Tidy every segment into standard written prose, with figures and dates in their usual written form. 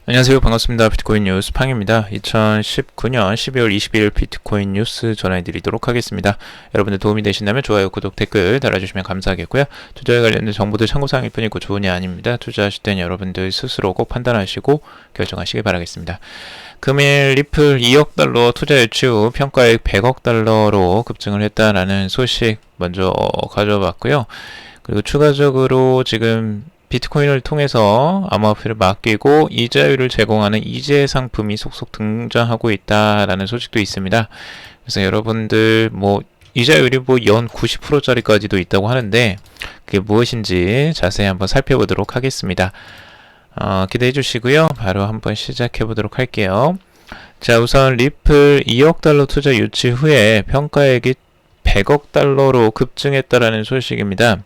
안녕하세요. 반갑습니다. 비트코인 뉴스 팡입니다. 2019년 12월 22일 비트코인 뉴스 전해드리도록 하겠습니다. 여러분들 도움이 되신다면 좋아요, 구독, 댓글 달아주시면 감사하겠고요. 투자에 관련된 정보들 참고사항일 뿐이고 조언이 아닙니다. 투자하실 땐 여러분들 스스로 꼭 판단하시고 결정하시길 바라겠습니다. 금일 리플 2억 달러 투자 유치 후 평가액 100억 달러로 급증을 했다라는 소식 먼저 가져봤고요. 그리고 추가적으로 지금 비트코인을 통해서 암호화폐를 맡기고 이자율을 제공하는 이재 상품이 속속 등장하고 있다라는 소식도 있습니다. 그래서 여러분들 이자율이 연 90%짜리까지도 있다고 하는데 그게 무엇인지 자세히 한번 살펴보도록 하겠습니다. 기대해 주시고요. 바로 한번 시작해 보도록 할게요. 자, 우선 리플 2억 달러 투자 유치 후에 평가액이 100억 달러로 급증했다라는 소식입니다.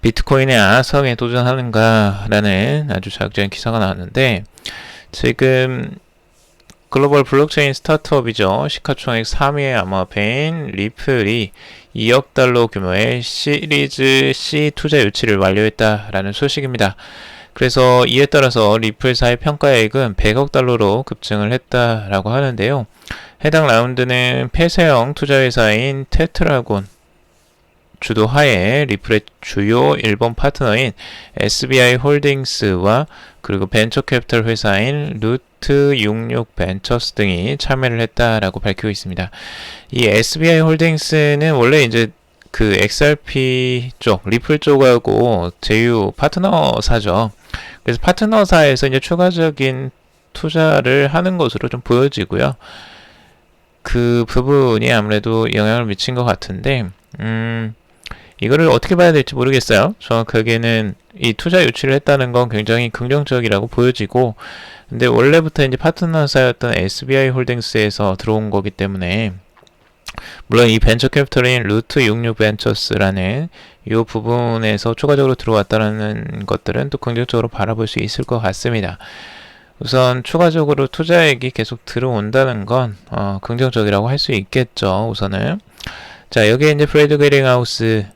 비트코인의 아성에 도전하는가라는 아주 자극적인 기사가 나왔는데, 지금 글로벌 블록체인 스타트업이죠. 시가총액 3위의 암호화폐인 리플이 2억 달러 규모의 시리즈 C 투자 유치를 완료했다라는 소식입니다. 그래서 이에 따라서 리플사의 평가액은 100억 달러로 급증을 했다라고 하는데요. 해당 라운드는 폐쇄형 투자회사인 테트라곤 주도하에 리플의 주요 일본 파트너인 SBI 홀딩스와 그리고 벤처캐피털 회사인 루트66 벤처스 등이 참여를 했다라고 밝히고 있습니다. 이 SBI 홀딩스는 원래 이제 그 XRP 쪽, 리플 쪽하고 제휴 파트너사죠. 그래서 파트너사에서 이제 추가적인 투자를 하는 것으로 좀 보여지고요. 그 부분이 아무래도 영향을 미친 것 같은데, 이거를 어떻게 봐야 될지 모르겠어요. 정확하게는 이 투자 유치를 했다는 건 굉장히 긍정적이라고 보여지고, 근데 원래부터 이제 파트너사였던 SBI 홀딩스에서 들어온 거기 때문에, 물론 이 벤처 캐피털인 루트66 벤처스라는 이 부분에서 추가적으로 들어왔다는 것들은 또 긍정적으로 바라볼 수 있을 것 같습니다. 우선 추가적으로 투자액이 계속 들어온다는 건 긍정적이라고 할 수 있겠죠. 우선은 자, 여기에 이제 브래드 게링하우스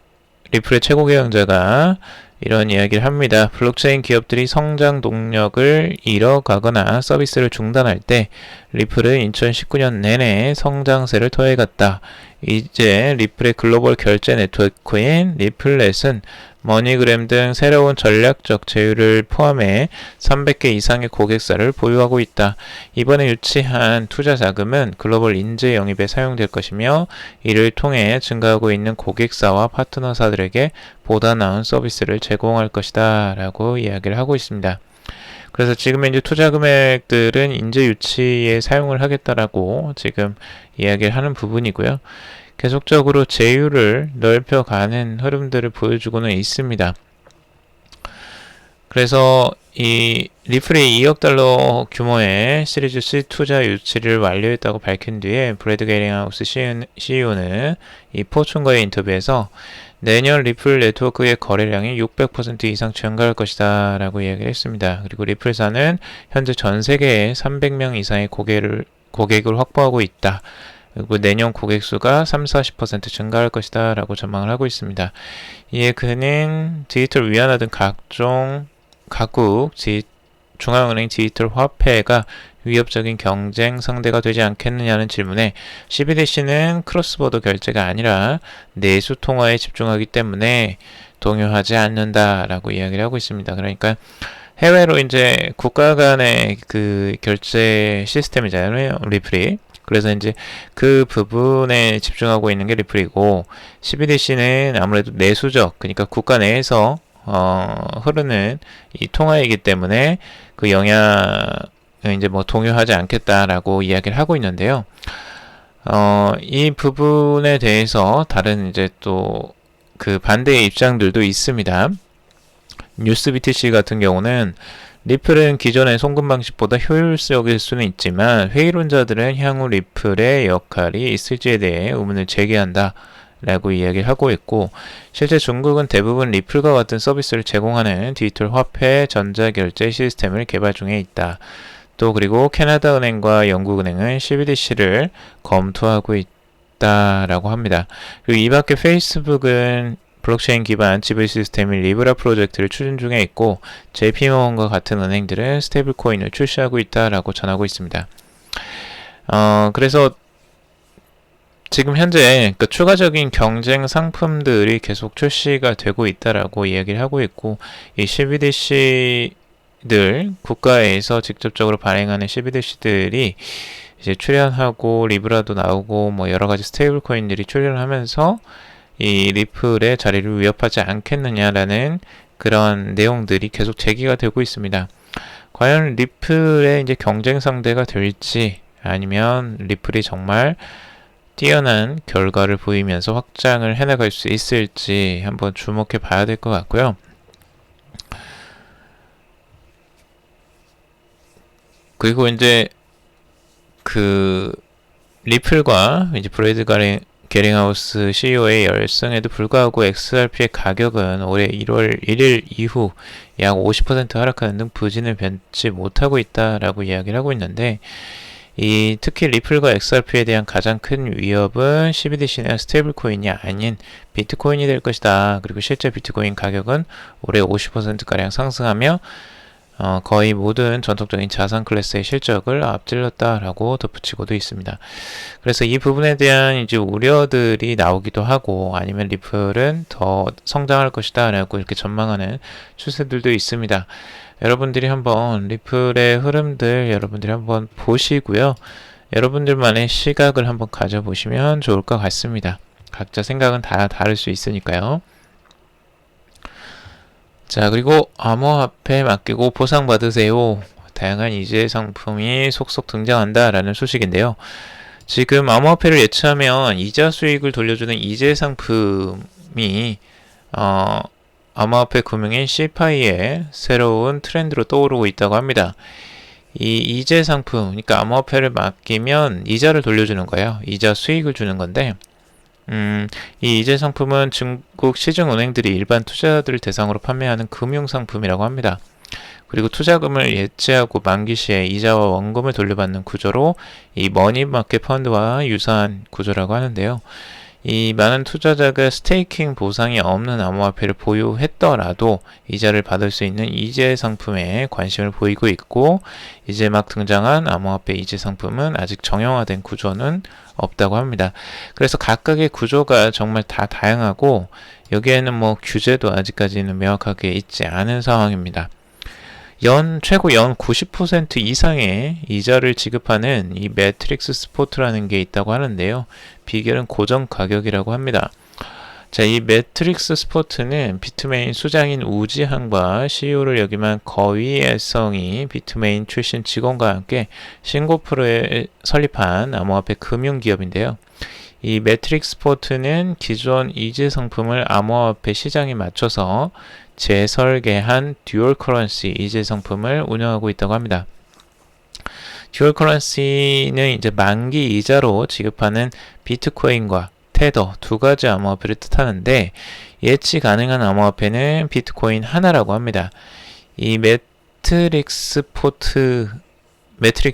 리플의 최고 경영자가 이런 이야기를 합니다. 블록체인 기업들이 성장 동력을 잃어가거나 서비스를 중단할 때 리플은 2019년 내내 성장세를 토해갔다. 이제 리플의 글로벌 결제 네트워크인 리플렛은 머니그램 등 새로운 전략적 제휴를 포함해 300개 이상의 고객사를 보유하고 있다. 이번에 유치한 투자 자금은 글로벌 인재 영입에 사용될 것이며 이를 통해 증가하고 있는 고객사와 파트너사들에게 보다 나은 서비스를 제공할 것이다 라고 이야기를 하고 있습니다. 그래서 지금 이제 투자 금액들은 인재 유치에 사용을 하겠다라고 지금 이야기를 하는 부분이고요. 계속적으로 제휴를 넓혀가는 흐름들을 보여주고는 있습니다. 그래서 이 리플이 2억 달러 규모의 시리즈 C 투자 유치를 완료했다고 밝힌 뒤에 브래드 게링하우스 CEO는 이 포춘과의 인터뷰에서 내년 리플 네트워크의 거래량이 600% 이상 증가할 것이다 라고 이야기를 했습니다. 그리고 리플사는 현재 전 세계에 300명 이상의 고객을 확보하고 있다. 그리고 내년 고객 수가 30-40% 증가할 것이다 라고 전망을 하고 있습니다. 이에 그는 디지털 위안화 등 각국 중앙은행 디지털 화폐가 위협적인 경쟁 상대가 되지 않겠느냐는 질문에 CBDC는 크로스보더 결제가 아니라 내수 통화에 집중하기 때문에 동요하지 않는다라고 이야기를 하고 있습니다. 그러니까 해외로 이제 국가 간의 그 결제 시스템이잖아요, 리플이. 그래서 이제 그 부분에 집중하고 있는 게 리플이고, CBDC는 아무래도 내수적, 그러니까 국가 내에서 흐르는 이 통화이기 때문에 그 영향을 이제 동요하지 않겠다라고 이야기를 하고 있는데요. 이 부분에 대해서 다른 이제 또 그 반대의 입장들도 있습니다. 뉴스BTC 같은 경우는 리플은 기존의 송금 방식보다 효율적일 수는 있지만 회의론자들은 향후 리플의 역할이 있을지에 대해 의문을 제기한다 라고 이야기를 하고 있고, 실제 중국은 대부분 리플과 같은 서비스를 제공하는 디지털 화폐 전자결제 시스템을 개발 중에 있다. 또 그리고 캐나다 은행과 영국 은행은 CBDC를 검토하고 있다라고 합니다. 그리고 이 밖에 페이스북은 블록체인 기반 지불 시스템인 리브라 프로젝트를 추진 중에 있고 JP모건과 같은 은행들은 스테이블 코인을 출시하고 있다라고 전하고 있습니다. 그래서 지금 현재 추가적인 경쟁 상품들이 계속 출시가 되고 있다라고 이야기를 하고 있고, 이 CBDC들, 국가에서 직접적으로 발행하는 CBDC들이 이제 출연하고 리브라도 나오고 뭐 여러 가지 스테이블 코인들이 출연하면서 이 리플의 자리를 위협하지 않겠느냐라는 그런 내용들이 계속 제기가 되고 있습니다. 과연 리플의 이제 경쟁 상대가 될지, 아니면 리플이 정말 뛰어난 결과를 보이면서 확장을 해나갈 수 있을지 한번 주목해 봐야 될 것 같고요. 그리고 이제 그 리플과 이제 브래드 게링하우스 CEO의 열성에도 불구하고 XRP의 가격은 올해 1월 1일 이후 약 50% 하락하는 등 부진을 빚지 못하고 있다라고 이야기를 하고 있는데, 특히 리플과 XRP에 대한 가장 큰 위협은 CBDC나 스테이블 코인이 아닌 비트코인이 될 것이다. 그리고 실제 비트코인 가격은 올해 50%가량 상승하며 거의 모든 전통적인 자산 클래스의 실적을 앞질렀다라고 덧붙이고도 있습니다. 그래서 이 부분에 대한 이제 우려들이 나오기도 하고, 아니면 리플은 더 성장할 것이다 라고 이렇게 전망하는 추세들도 있습니다. 여러분들이 한번 리플의 흐름들 여러분들이 한번 보시고요. 여러분들만의 시각을 한번 가져보시면 좋을 것 같습니다. 각자 생각은 다 다를 수 있으니까요. 자, 그리고 암호화폐 맡기고 보상받으세요. 다양한 이재 상품이 속속 등장한다라는 소식인데요. 지금 암호화폐를 예치하면 이자 수익을 돌려주는 이재 상품이 암호화폐 금융인 CFI의 새로운 트렌드로 떠오르고 있다고 합니다. 이 이재 상품, 그러니까 암호화폐를 맡기면 이자를 돌려주는 거예요. 이자 수익을 주는 건데, 이 이재 상품은 중국 시중은행들이 일반 투자자들을 대상으로 판매하는 금융상품이라고 합니다. 그리고 투자금을 예치하고 만기 시에 이자와 원금을 돌려받는 구조로 이 머니마켓 펀드와 유사한 구조라고 하는데요. 이 많은 투자자가 스테이킹 보상이 없는 암호화폐를 보유했더라도 이자를 받을 수 있는 이재 상품에 관심을 보이고 있고, 이제 막 등장한 암호화폐 이재 상품은 아직 정형화된 구조는 없다고 합니다. 그래서 각각의 구조가 정말 다 다양하고, 여기에는 뭐 규제도 아직까지는 명확하게 있지 않은 상황입니다. 최고 연 90% 이상의 이자를 지급하는 이 매트릭스 스포트라는 게 있다고 하는데요. 비결은 고정 가격이라고 합니다. 자, 이 매트릭스 스포트는 비트메인 수장인 우지항과 CEO를 역임한 거위애성이 비트메인 출신 직원과 함께 싱가포르에 설립한 암호화폐 금융기업인데요. 이 매트릭스 스포트는 기존 이재 상품을 암호화폐 시장에 맞춰서 재설계한 듀얼 커런시 이재 상품을 운영하고 있다고 합니다. 듀얼 커런시는 이제 만기 이자로 지급하는 비트코인과 테더 두 가지 암호화폐를 뜻하는데, 예치 가능한 암호화폐는 비트코인 하나라고 합니다. 이 매트릭스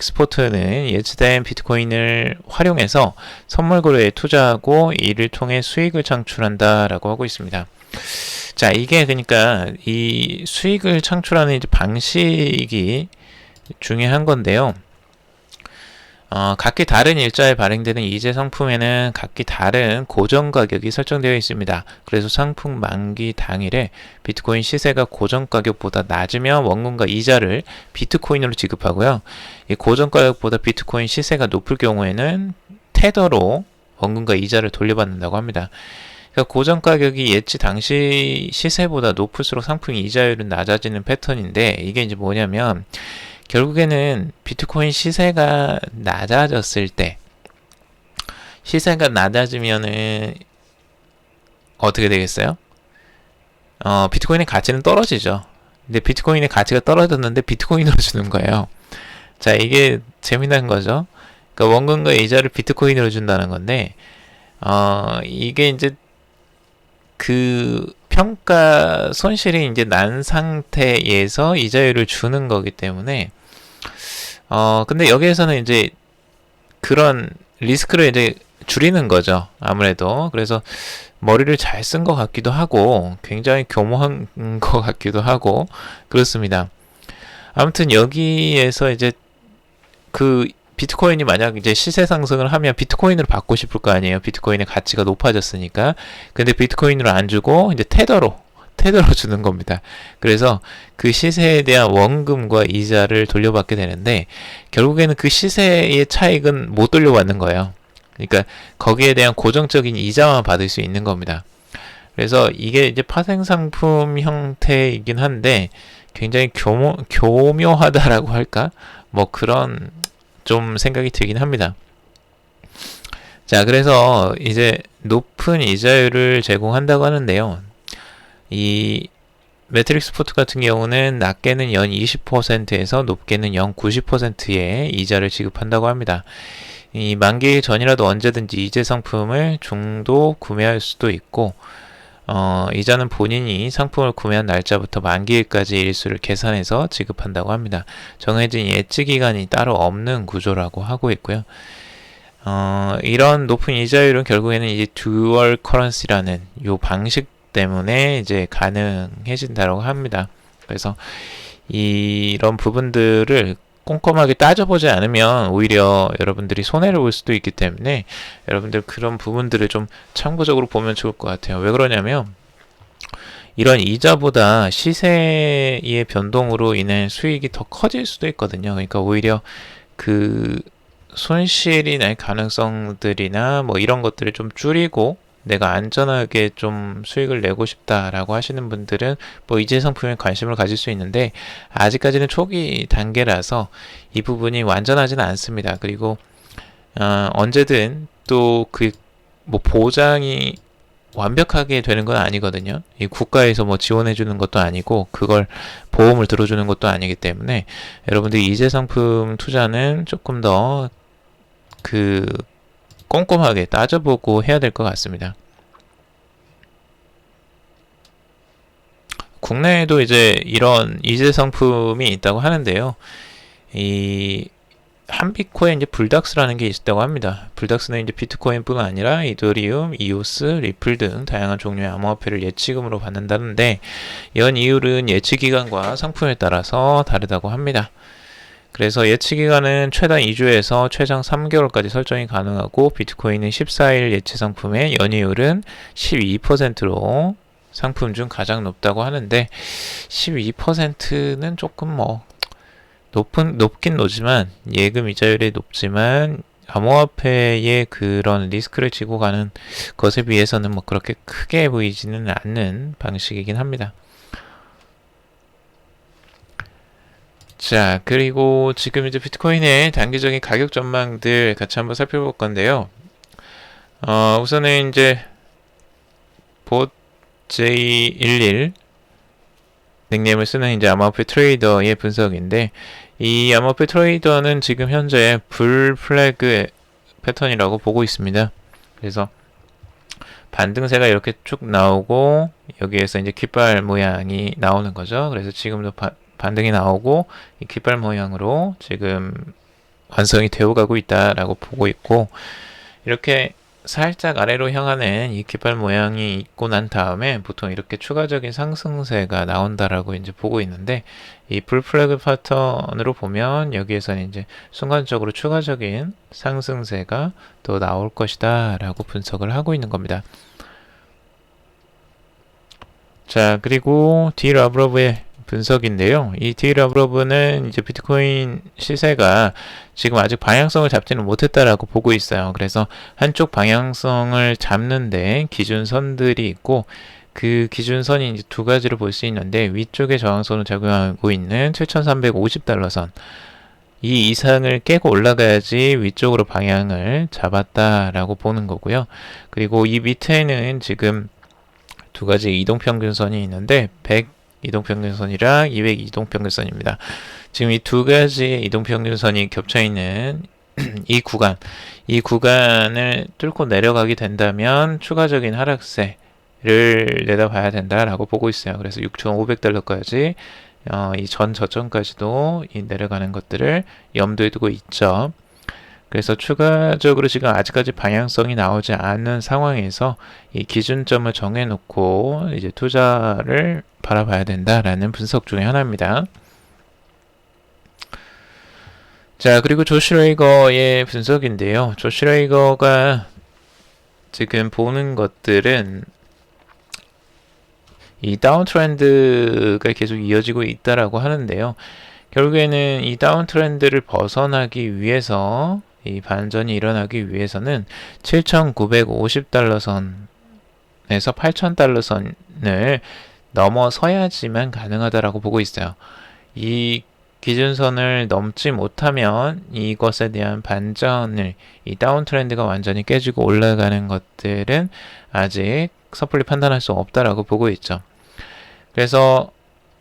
스포트는 예치된 비트코인을 활용해서 선물 거래에 투자하고 이를 통해 수익을 창출한다라고 하고 있습니다. 자, 이게 그러니까 이 수익을 창출하는 이제 방식이 중요한 건데요. 각기 다른 일자에 발행되는 이재 상품에는 각기 다른 고정 가격이 설정되어 있습니다. 그래서 상품 만기 당일에 비트코인 시세가 고정 가격보다 낮으면 원금과 이자를 비트코인으로 지급하고요. 이 고정 가격보다 비트코인 시세가 높을 경우에는 테더로 원금과 이자를 돌려받는다고 합니다. 그러니까 고정 가격이 예치 당시 시세보다 높을수록 상품 이자율은 낮아지는 패턴인데, 이게 이제 뭐냐면 결국에는 비트코인 시세가 낮아졌을 때, 시세가 낮아지면은 어떻게 되겠어요? 비트코인의 가치는 떨어지죠. 근데 비트코인의 가치가 떨어졌는데 비트코인으로 주는 거예요. 자, 이게 재미난 거죠. 그러니까 원금과 이자를 비트코인으로 준다는 건데, 이게 이제 그 평가 손실이 이제 난 상태에서 이자율을 주는 거기 때문에, 근데 여기에서는 이제 그런 리스크를 이제 줄이는 거죠. 아무래도. 그래서 머리를 잘 쓴 것 같기도 하고 굉장히 교모한 것 같기도 하고 그렇습니다. 아무튼 여기에서 이제 그 비트코인이 만약 이제 시세 상승을 하면 비트코인으로 받고 싶을 거 아니에요. 비트코인의 가치가 높아졌으니까. 근데 비트코인으로 안 주고 이제 테더로 주는 겁니다. 그래서 그 시세에 대한 원금과 이자를 돌려받게 되는데 결국에는 그 시세의 차익은 못 돌려받는 거예요. 그러니까 거기에 대한 고정적인 이자만 받을 수 있는 겁니다. 그래서 이게 이제 파생상품 형태이긴 한데 굉장히 교묘하다라고 할까? 뭐 그런 좀 생각이 들긴 합니다. 자, 그래서 이제 높은 이자율을 제공한다고 하는데요. 이 매트릭스 포트 같은 경우는 낮게는 연 20%에서 높게는 연 90%의 이자를 지급한다고 합니다. 이 만기 전이라도 언제든지 이제 상품을 중도 구매할 수도 있고 이자는 본인이 상품을 구매한 날짜부터 만기일까지 일수를 계산해서 지급한다고 합니다. 정해진 예치 기간이 따로 없는 구조라고 하고 있고요. 이런 높은 이자율은 결국에는 이제 듀얼 커런시라는 요 방식 때문에 이제 가능해진다고 합니다. 그래서 이런 부분들을 꼼꼼하게 따져보지 않으면 오히려 여러분들이 손해를 볼 수도 있기 때문에 여러분들 그런 부분들을 좀 참고적으로 보면 좋을 것 같아요. 왜 그러냐면 이런 이자보다 시세의 변동으로 인해 수익이 더 커질 수도 있거든요. 그러니까 오히려 그 손실이 날 가능성들이나 뭐 이런 것들을 좀 줄이고 내가 안전하게 좀 수익을 내고 싶다라고 하시는 분들은 뭐 이제 상품에 관심을 가질 수 있는데 아직까지는 초기 단계라서 이 부분이 완전하지는 않습니다. 그리고 언제든 또 그 뭐 보장이 완벽하게 되는 건 아니거든요. 이 국가에서 뭐 지원해 주는 것도 아니고 그걸 보험을 들어주는 것도 아니기 때문에 여러분들이 이제 상품 투자는 조금 더 그 꼼꼼하게 따져보고 해야 될 것 같습니다. 국내에도 이제 이런 이제 상품이 있다고 하는데요. 이 한비코에 이제 불닥스라는 게 있다고 합니다. 불닥스는 이제 비트코인뿐 아니라 이더리움, 이오스, 리플 등 다양한 종류의 암호화폐를 예치금으로 받는다는데 연 이율은 예치 기간과 상품에 따라서 다르다고 합니다. 그래서 예치 기간은 최단 2주에서 최장 3개월까지 설정이 가능하고 비트코인은 14일 예치 상품의 연이율은 12%로 상품 중 가장 높다고 하는데 12%는 조금 뭐 높긴 높지만 예금 이자율이 높지만 암호화폐의 그런 리스크를 지고 가는 것에 비해서는 뭐 그렇게 크게 보이지는 않는 방식이긴 합니다. 자, 그리고 지금 이제 비트코인의 단기적인 가격 전망들 같이 한번 살펴볼 건데요. 우선은 이제 봇 J11 닉네임을 쓰는 이제 암호화폐 트레이더의 분석인데 이 암호화폐 트레이더는 지금 현재 불 플래그 패턴이라고 보고 있습니다. 그래서 반등세가 이렇게 쭉 나오고 여기에서 이제 깃발 모양이 나오는 거죠. 그래서 지금도 반등이 나오고 이 깃발 모양으로 지금 완성이 되어 가고 있다라고 보고 있고 이렇게 살짝 아래로 향하는 이 깃발 모양이 있고 난 다음에 보통 이렇게 추가적인 상승세가 나온다라고 이제 보고 있는데 이 불 플래그 패턴으로 보면 여기에서는 이제 순간적으로 추가적인 상승세가 또 나올 것이다 라고 분석을 하고 있는 겁니다. 자, 그리고 디라브러브의 분석인데요. 이 디라브러브는 이제 비트코인 시세가 지금 아직 방향성을 잡지는 못했다라고 보고 있어요. 그래서 한쪽 방향성을 잡는데 기준선들이 있고 그 기준선이 이제 두 가지로 볼 수 있는데 위쪽에 저항선을 작용하고 있는 7,350달러 선 이 이상을 깨고 올라가야지 위쪽으로 방향을 잡았다라고 보는 거고요. 그리고 이 밑에는 지금 두 가지 이동평균선이 있는데 100 이동평균선이랑 200 이동평균선입니다. 지금 이 두 가지 이동평균선이 겹쳐있는 이 구간을 뚫고 내려가게 된다면 추가적인 하락세를 내다봐야 된다라고 보고 있어요. 그래서 6,500달러까지 이 전 저점까지도 이 내려가는 것들을 염두에 두고 있죠. 그래서 추가적으로 지금 아직까지 방향성이 나오지 않는 상황에서 이 기준점을 정해놓고 이제 투자를 바라봐야 된다라는 분석 중에 하나입니다. 자, 그리고 조슈레이거의 분석인데요. 조슈레이거가 지금 보는 것들은 이 다운 트렌드가 계속 이어지고 있다라고 하는데요. 결국에는 이 다운 트렌드를 벗어나기 위해서 이 반전이 일어나기 위해서는 7,950달러 선에서 8,000달러 선을 넘어서야지만 가능하다라고 보고 있어요. 이 기준선을 넘지 못하면 이것에 대한 반전을 이 다운 트렌드가 완전히 깨지고 올라가는 것들은 아직 섣불리 판단할 수 없다라고 보고 있죠. 그래서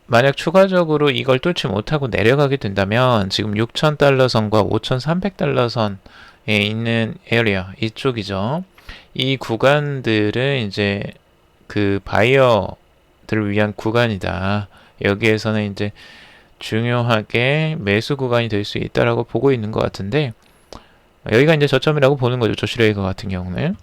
만약 추가적으로 이걸 뚫지 못하고 내려가게 된다면 지금 6,000달러 선과 5,300달러 선에 있는 에리어 이쪽이죠. 이 구간들은 이제 그 바이어들을 위한 구간이다. 여기에서는 이제 중요하게 매수 구간이 될 수 있다라고 보고 있는 것 같은데 여기가 이제 저점이라고 보는 거죠. 조슈레이거 같은 경우는.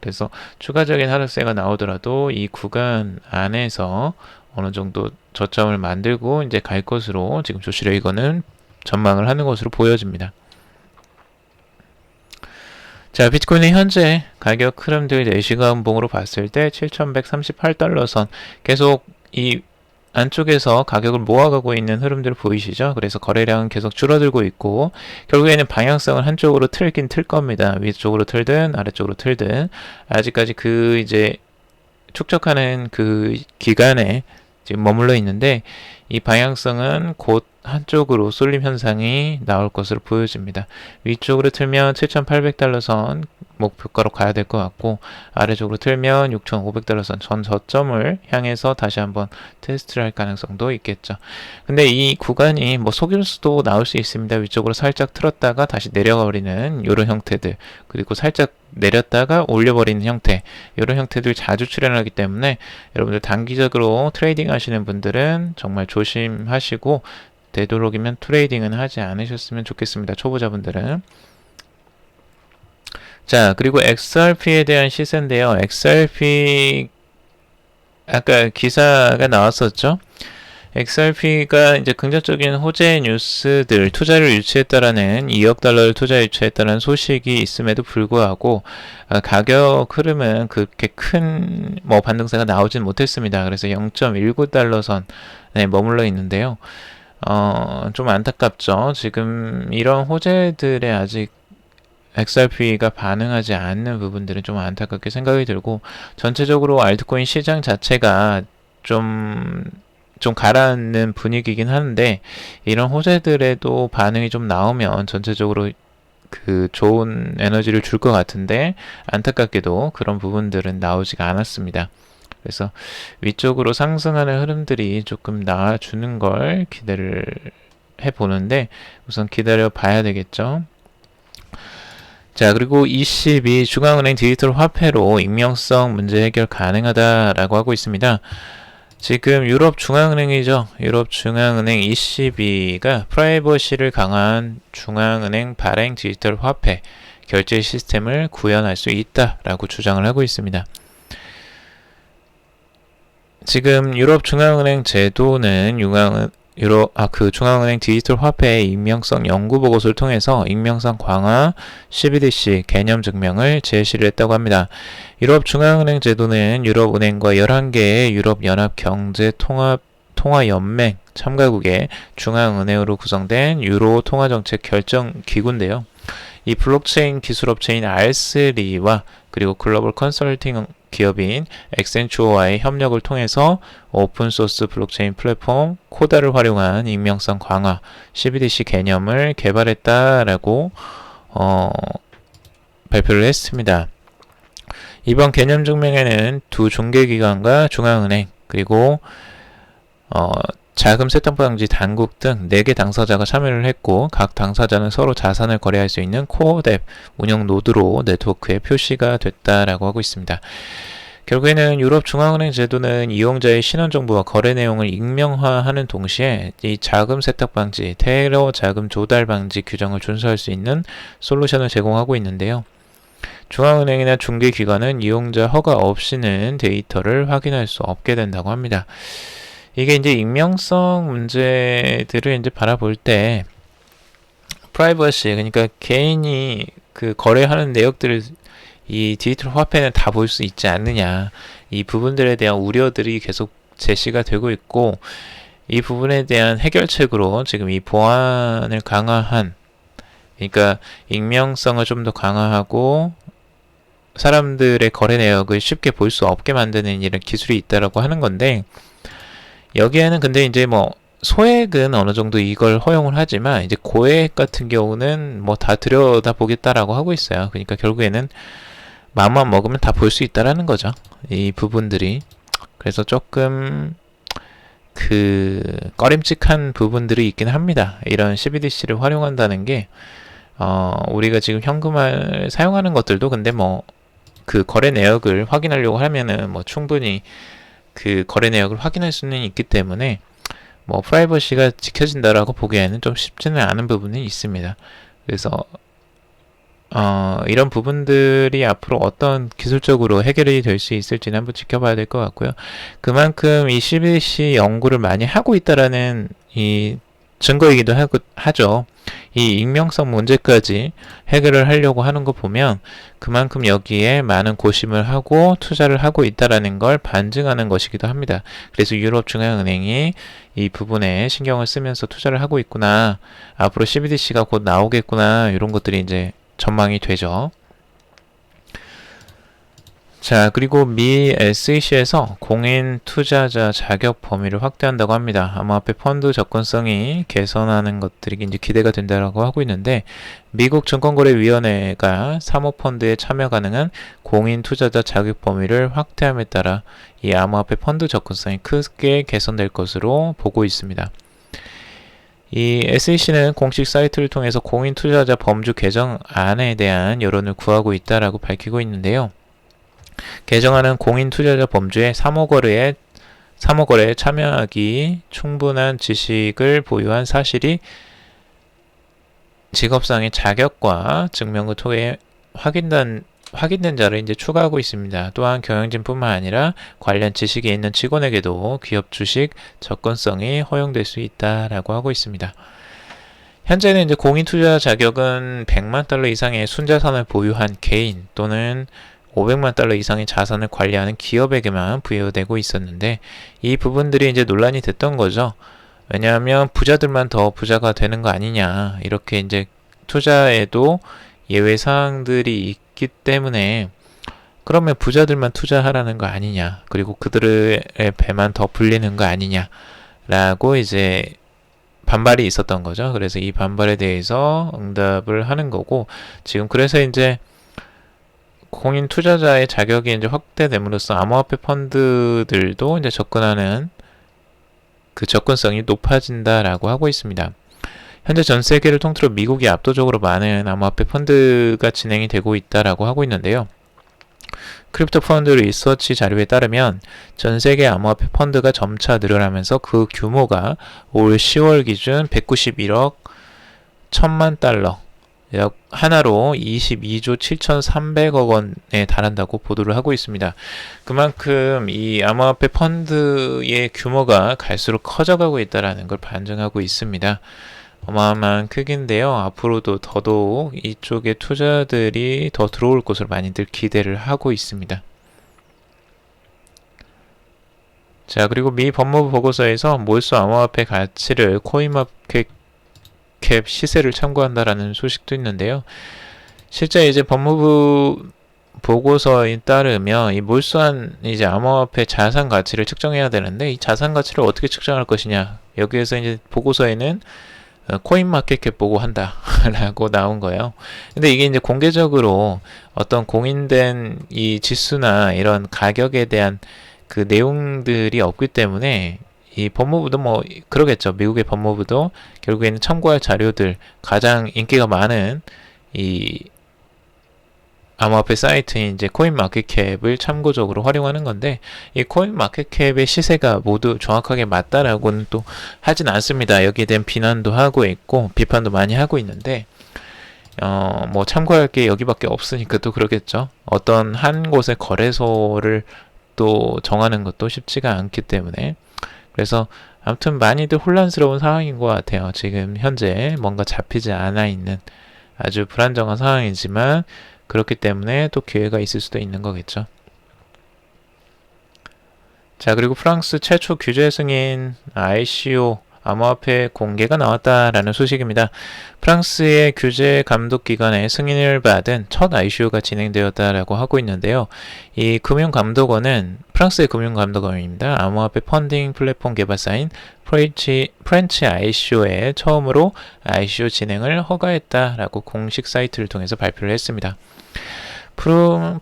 그래서 추가적인 하락세가 나오더라도 이 구간 안에서 어느 정도 저점을 만들고 이제 갈 것으로 지금 조슈레이거는 전망을 하는 것으로 보여집니다. 자, 비트코인의 현재 가격 흐름들 4시간 봉으로 봤을 때 7,138달러 선 계속 이 안쪽에서 가격을 모아가고 있는 흐름들 보이시죠? 그래서 거래량은 계속 줄어들고 있고 결국에는 방향성을 한쪽으로 틀긴 틀 겁니다. 위쪽으로 틀든 아래쪽으로 틀든 아직까지 그 이제 축적하는 그 기간에 지금 머물러 있는데 이 방향성은 곧 한쪽으로 쏠림 현상이 나올 것으로 보여집니다. 위쪽으로 틀면 7,800달러 선 목표가로 가야 될 것 같고 아래쪽으로 틀면 6,500달러 선 전 저점을 향해서 다시 한번 테스트를 할 가능성도 있겠죠. 근데 이 구간이 뭐 속일 수도 나올 수 있습니다. 위쪽으로 살짝 틀었다가 다시 내려가 버리는 이런 형태들 그리고 살짝 내렸다가 올려버리는 형태 이런 형태들 자주 출현하기 때문에 여러분들 단기적으로 트레이딩 하시는 분들은 정말 조심하시고 되도록이면 트레이딩은 하지 않으셨으면 좋겠습니다. 초보자분들은. 자, 그리고 XRP에 대한 시세인데요. XRP 아까 기사가 나왔었죠. XRP가 이제 긍정적인 호재 뉴스들, 투자를 유치했다라는 2억 달러를 투자 유치했다는 소식이 있음에도 불구하고 가격 흐름은 그렇게 큰 뭐 반등세가 나오진 못했습니다. 그래서 0.19달러 선에 머물러 있는데요. 좀 안타깝죠. 지금 이런 호재들에 아직 XRP가 반응하지 않는 부분들은 좀 안타깝게 생각이 들고 전체적으로 알트코인 시장 자체가 좀 가라앉는 분위기긴 하는데 이런 호재들에도 반응이 좀 나오면 전체적으로 그 좋은 에너지를 줄 것 같은데 안타깝게도 그런 부분들은 나오지가 않았습니다. 그래서 위쪽으로 상승하는 흐름들이 조금 나와주는 걸 기대를 해보는데 우선 기다려 봐야 되겠죠. 자, 그리고 ECB 중앙은행 디지털 화폐로 익명성 문제 해결 가능하다라고 하고 있습니다. 지금 유럽 중앙은행이죠. 유럽 중앙은행 ECB가 프라이버시를 강화한 중앙은행 발행 디지털 화폐 결제 시스템을 구현할 수 있다라고 주장을 하고 있습니다. 지금 유럽 중앙은행 제도는 중앙은행 디지털 화폐의 익명성 연구 보고서를 통해서 익명성 강화 CBDC 개념 증명을 제시를 했다고 합니다. 유럽 중앙은행 제도는 유럽 은행과 11개의 유럽 연합 경제 통화 연맹 참가국의 중앙은행으로 구성된 유로 통화정책 결정 기구인데요. 이 블록체인 기술업체인 R3와 그리고 글로벌 컨설팅 기업인 엑센추어와의 협력을 통해서 오픈소스 블록체인 플랫폼 코다를 활용한 익명성 강화 CBDC 개념을 개발했다라고 발표를 했습니다. 이번 개념 증명에는 두 중개기관과 중앙은행 그리고 자금 세탁 방지 당국 등 4개 당사자가 참여를 했고 각 당사자는 서로 자산을 거래할 수 있는 코어뎁 운영 노드로 네트워크에 표시가 됐다라고 하고 있습니다. 결국에는 유럽중앙은행 제도는 이용자의 신원정보와 거래 내용을 익명화하는 동시에 이 자금 세탁 방지, 테러 자금 조달 방지 규정을 준수할 수 있는 솔루션을 제공하고 있는데요. 중앙은행이나 중개기관은 이용자 허가 없이는 데이터를 확인할 수 없게 된다고 합니다. 이게 이제 익명성 문제들을 이제 바라볼 때 프라이버시, 그러니까 개인이 그 거래하는 내역들을 이 디지털 화폐는 다 볼 수 있지 않느냐, 이 부분들에 대한 우려들이 계속 제시가 되고 있고, 이 부분에 대한 해결책으로 지금 이 보안을 강화한, 그러니까 익명성을 좀 더 강화하고 사람들의 거래 내역을 쉽게 볼 수 없게 만드는 이런 기술이 있다라고 하는 건데, 여기에는 근데 이제 뭐 소액은 어느 정도 이걸 허용을 하지만 이제 고액 같은 경우는 뭐 다 들여다보겠다라고 하고 있어요. 그러니까 결국에는 마음만 먹으면 다 볼 수 있다라는 거죠, 이 부분들이. 그래서 조금 그 꺼림칙한 부분들이 있긴 합니다. 이런 CBDC를 활용한다는 게 우리가 지금 현금을 사용하는 것들도 근데 뭐 그 거래 내역을 확인하려고 하면은 뭐 충분히 그 거래 내역을 확인할 수는 있기 때문에 뭐 프라이버시가 지켜진다라고 보기에는 좀 쉽지는 않은 부분이 있습니다. 그래서 이런 부분들이 앞으로 어떤 기술적으로 해결이 될 수 있을지는 한번 지켜봐야 될 것 같고요. 그만큼 이 CBDC 연구를 많이 하고 있다라는 이 증거이기도 하죠. 이 익명성 문제까지 해결을 하려고 하는 거 보면 그만큼 여기에 많은 고심을 하고 투자를 하고 있다라는 걸 반증하는 것이기도 합니다. 그래서 유럽중앙은행이 이 부분에 신경을 쓰면서 투자를 하고 있구나, 앞으로 CBDC가 곧 나오겠구나, 이런 것들이 이제 전망이 되죠. 자, 그리고 미 SEC에서 공인 투자자 자격 범위를 확대한다고 합니다. 암호화폐 펀드 접근성이 개선하는 것들이 이제 기대가 된다고 하고 있는데, 미국 증권거래위원회가 사모펀드에 참여 가능한 공인 투자자 자격 범위를 확대함에 따라 이 암호화폐 펀드 접근성이 크게 개선될 것으로 보고 있습니다. 이 SEC는 공식 사이트를 통해서 공인 투자자 범주 개정안에 대한 여론을 구하고 있다라고 밝히고 있는데요. 개정안은 공인 투자자 범주에 사모거래에 참여하기 충분한 지식을 보유한 사실이 직업상의 자격과 증명을 통해 확인된 자를 이제 추가하고 있습니다. 또한 경영진뿐만 아니라 관련 지식이 있는 직원에게도 기업 주식 접근성이 허용될 수 있다라고 하고 있습니다. 현재는 이제 공인 투자 자격은 100만 달러 이상의 순자산을 보유한 개인 또는 500만 달러 이상의 자산을 관리하는 기업에게만 부여되고 있었는데, 이 부분들이 이제 논란이 됐던 거죠. 왜냐하면 부자들만 더 부자가 되는 거 아니냐, 이렇게 이제 투자에도 예외 사항들이 있기 때문에 그러면 부자들만 투자하라는 거 아니냐, 그리고 그들의 배만 더 불리는 거 아니냐라고 이제 반발이 있었던 거죠. 그래서 이 반발에 대해서 응답을 하는 거고, 지금 그래서 이제 공인 투자자의 자격이 이제 확대됨으로써 암호화폐 펀드들도 이제 접근하는 그 접근성이 높아진다라고 하고 있습니다. 현재 전 세계를 통틀어 미국이 압도적으로 많은 암호화폐 펀드가 진행이 되고 있다라고 하고 있는데요. 크립토 펀드 리서치 자료에 따르면 전 세계 암호화폐 펀드가 점차 늘어나면서 그 규모가 올 10월 기준 191억 1000만 달러, 약 하나로 22조 7,300억 원에 달한다고 보도를 하고 있습니다. 그만큼 이 암호화폐 펀드의 규모가 갈수록 커져가고 있다는 걸 반증하고 있습니다. 어마어마한 크기인데요. 앞으로도 더더욱 이쪽에 투자들이 더 들어올 것으로 많이들 기대를 하고 있습니다. 자, 그리고 미 법무부 보고서에서 몰수 암호화폐 가치를 코인마켓 캡 시세를 참고한다라는 소식도 있는데요. 실제 이제 법무부 보고서에 따르면 이 몰수한 이제 암호화폐 자산 가치를 측정해야 되는데, 이 자산 가치를 어떻게 측정할 것이냐, 여기에서 이제 보고서에는 코인마켓캡 보고 한다라고 나온 거예요. 근데 이게 이제 공개적으로 어떤 공인된 이 지수나 이런 가격에 대한 그 내용들이 없기 때문에 이 법무부도 뭐 그러겠죠. 미국의 법무부도 결국에는 참고할 자료들, 가장 인기가 많은 이 암호화폐 사이트인 이제 코인마켓캡을 참고적으로 활용하는 건데, 이 코인마켓캡의 시세가 모두 정확하게 맞다라고는 또 하진 않습니다. 여기에 대한 비난도 하고 있고 비판도 많이 하고 있는데, 뭐 참고할 게 여기밖에 없으니까 또 그러겠죠. 어떤 한 곳의 거래소를 또 정하는 것도 쉽지가 않기 때문에. 그래서 아무튼 많이들 혼란스러운 상황인 것 같아요. 지금 현재 뭔가 잡히지 않아 있는 아주 불안정한 상황이지만, 그렇기 때문에 또 기회가 있을 수도 있는 거겠죠. 자, 그리고 프랑스 최초 규제 승인 ICO 암호화폐 공개가 나왔다라는 소식입니다. 프랑스의 규제 감독 기관의 승인을 받은 첫 ICO가 진행되었다라고 하고 있는데요. 이 금융감독원은 프랑스의 금융감독원입니다. 암호화폐 펀딩 플랫폼 개발사인 프렌치 ICO에 처음으로 ICO 진행을 허가했다라고 공식 사이트를 통해서 발표를 했습니다.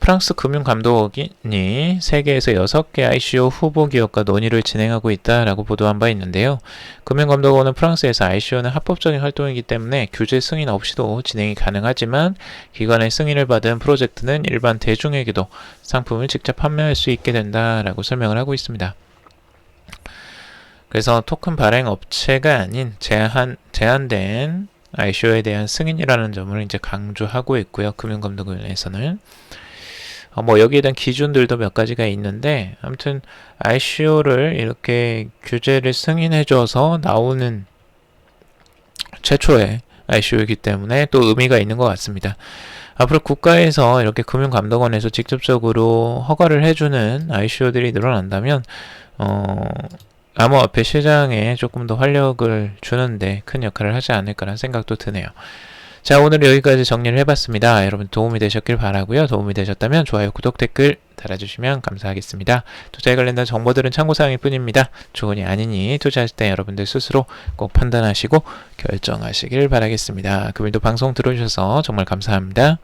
프랑스 금융감독원이 세계에서 6개 ICO 후보 기업과 논의를 진행하고 있다라고 보도한 바 있는데요. 금융감독원은 프랑스에서 ICO는 합법적인 활동이기 때문에 규제 승인 없이도 진행이 가능하지만, 기관의 승인을 받은 프로젝트는 일반 대중에게도 상품을 직접 판매할 수 있게 된다라고 설명을 하고 있습니다. 그래서 토큰 발행 업체가 아닌 제한된 ICO에 대한 승인이라는 점을 이제 강조하고 있고요. 금융감독원에서는 뭐 여기에 대한 기준들도 몇 가지가 있는데, 아무튼 ICO를 이렇게 규제를 승인해줘서 나오는 최초의 ICO이기 때문에 또 의미가 있는 것 같습니다. 앞으로 국가에서 이렇게 금융감독원에서 직접적으로 허가를 해주는 ICO들이 늘어난다면 암호화폐 시장에 조금 더 활력을 주는데 큰 역할을 하지 않을까라는 생각도 드네요. 자, 오늘 여기까지 정리를 해봤습니다. 여러분 도움이 되셨길 바라고요. 도움이 되셨다면 좋아요, 구독, 댓글 달아주시면 감사하겠습니다. 투자에 관련된 정보들은 참고사항일 뿐입니다. 좋으니 아니니 투자하실 때 여러분들 스스로 꼭 판단하시고 결정하시길 바라겠습니다. 금일도 방송 들어주셔서 정말 감사합니다.